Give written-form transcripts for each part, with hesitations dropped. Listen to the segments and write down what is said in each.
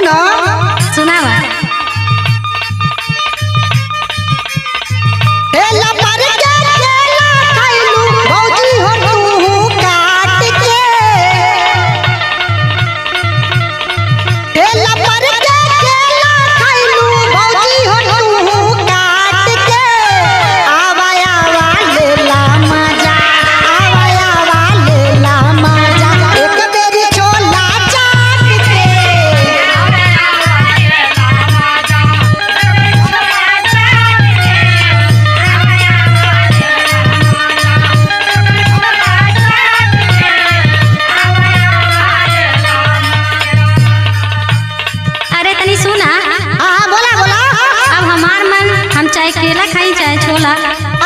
सुनो सुनावा। ठेला पर के केला खाइलू भौजी हो तू काट के। ठेला पर के केला खाइलू भौजी हो तू काट के। आवा आवा लेला मजा, आवा आवा लेला मजा, एक बेरी छोला चाट के। अरे तनी सुना। हाँ बोला बोला। अब हमार मन हम चाहे केला खाई चाहे छोला।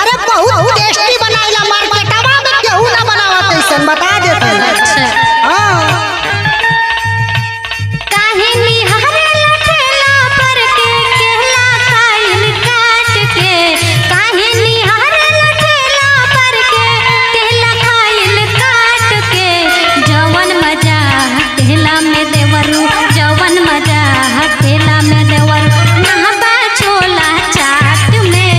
अरे बहुत टेस्टी बनाइला मार्केटवा में केहू ना बनावत ऐसन बता देते हैं। अच्छा। हाँ काहे निहारेला ठेला पर के केला खाइल काट के। काहे निहारेला ठेला पर के केला खाइल काट के। जवन मजा केला में देवरू, जवन मजा केला में देवरू, नहबा छोला चाट में।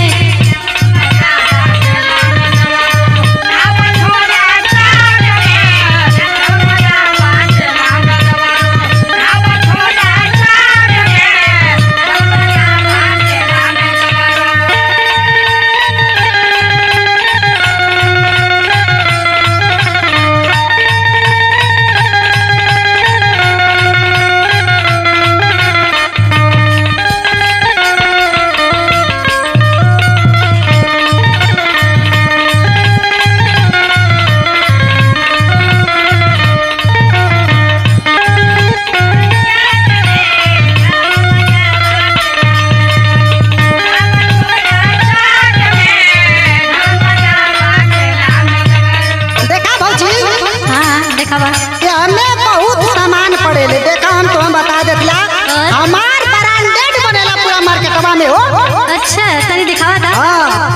देखा भौजी, हाँ देखावा। ये हमें बहुत सामान पड़ेले। देखा हम तुम्हें बता देतला, हमार ब्रांडेड बनेला पूरा मार्केटवा में हो। अच्छा तनी दिखावा था। हाँ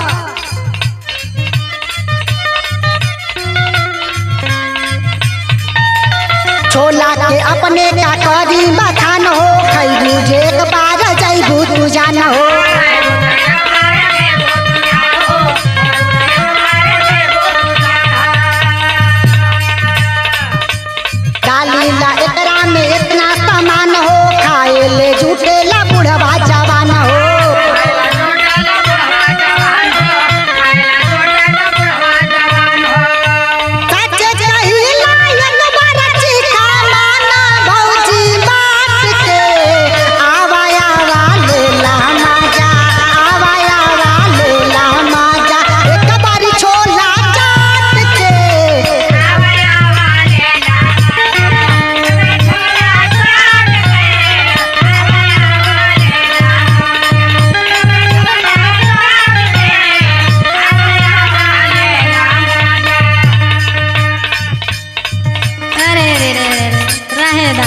छोला के अपने का करी बखान हो, खैबू जे एक बार जैबू तू जान हो। डालीला एकरा में इतना सामान हो, खाए ले झूठेला बुढ़वा जवान हो। सच कहिला एक बार चिखा माना भौजी बात के। आवा आवा लेला मजा, आवा आवा लेला मजा, एक बारी छोला चाट के। अरे रे रे रे रहे दा।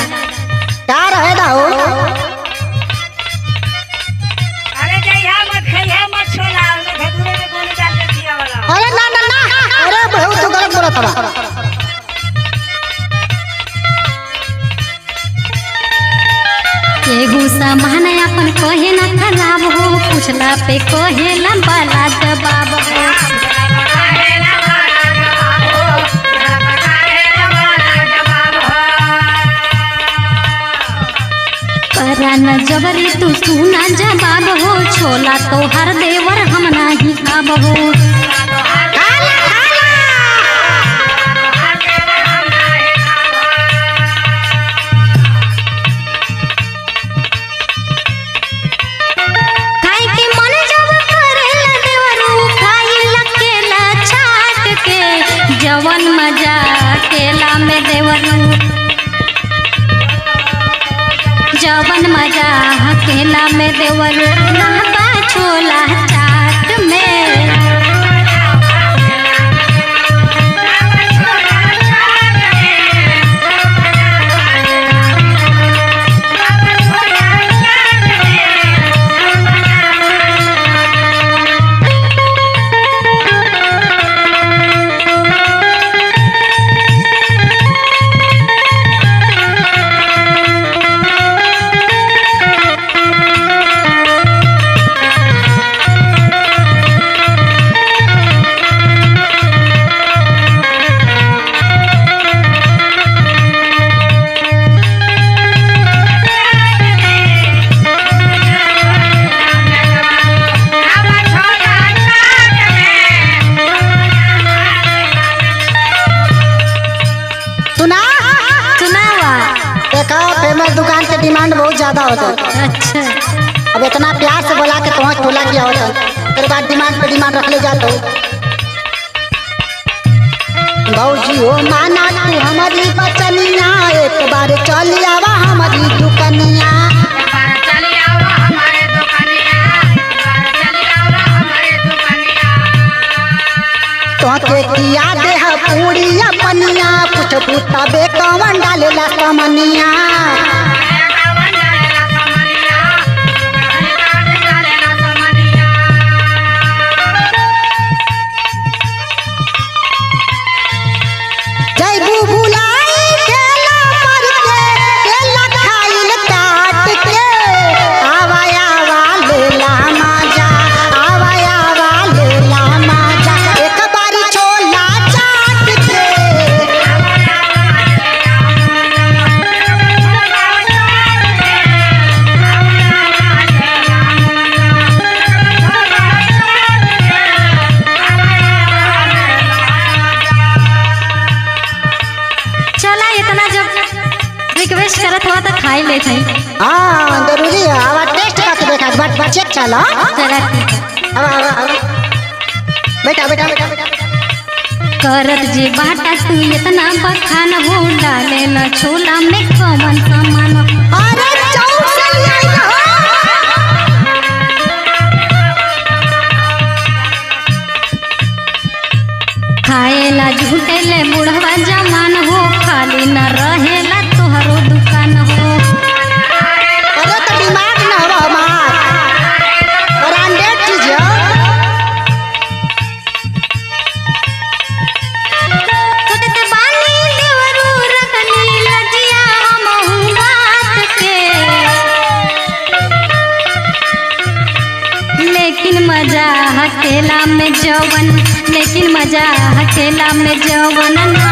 क्या रहेगा हो? अरे जइहा मत खइहा मत छोला में भदुरे में गोली डाल के खिया वाला। अरे ना ना ना, अरे बहुत तो गलत बोला था। केहू सामान अपन कहे ना खराब हो, पूछला पे कहे लंबा जवाब हो। करा न जबरी तू सुना जवाब हो, छोला तो हर देवर हम नाही खाब हो। खाए के मन जब करेला देवरू, खाइला केला छाट के। जवन मजा केला में देवरू, जवन मजा केला में देवरू, नहबा छोला चाट में। फेमस दुकान के डिमांड बहुत ज्यादा होता है। अच्छा अब इतना प्यार से बोला के पहुँच बोला किया होता है, फिर बाद डिमांड पे डिमांड रख ले जाता हो। भौजी हो माना तू हमारी बचनिया, एक बार चली आवा हमारी दुकनिया। तोके किया दे पूरी अपनिया, कुछ पूछा बे कवन डालेला समनिया। जैबू बुलाई केला पर के केला खाइल काट के, आवा आवा लेला मजा, आवा आवा लेला मजा, एक बारी छोला चाट के। चला इतना जब रिक्वेस्ट करत हुआ तो खाई ले थे। हाँ जरूरी है, आवा टेस्ट करके देखा बट चेक चला। चला ठीक है। आवा आवा आवा बेटा बेटा बेटा बेटा करत जे बाटा तू इतना बखान हो, डाले न छोला में कौन सामान हो। अरे चौक से ले आई हो। खाएला झूठेले बुढ़वा जमान हो, खाली न रहेला तोहरो दुकान हो। अरे तो डिमांड ना हो हमार, ब्रांडेड चीज है। कुटत बानी देवरू रखनी लजिया हमहु बात के, लेकिन मजा अकेला में जवन, लेकिन मजा अकेला में जवन ना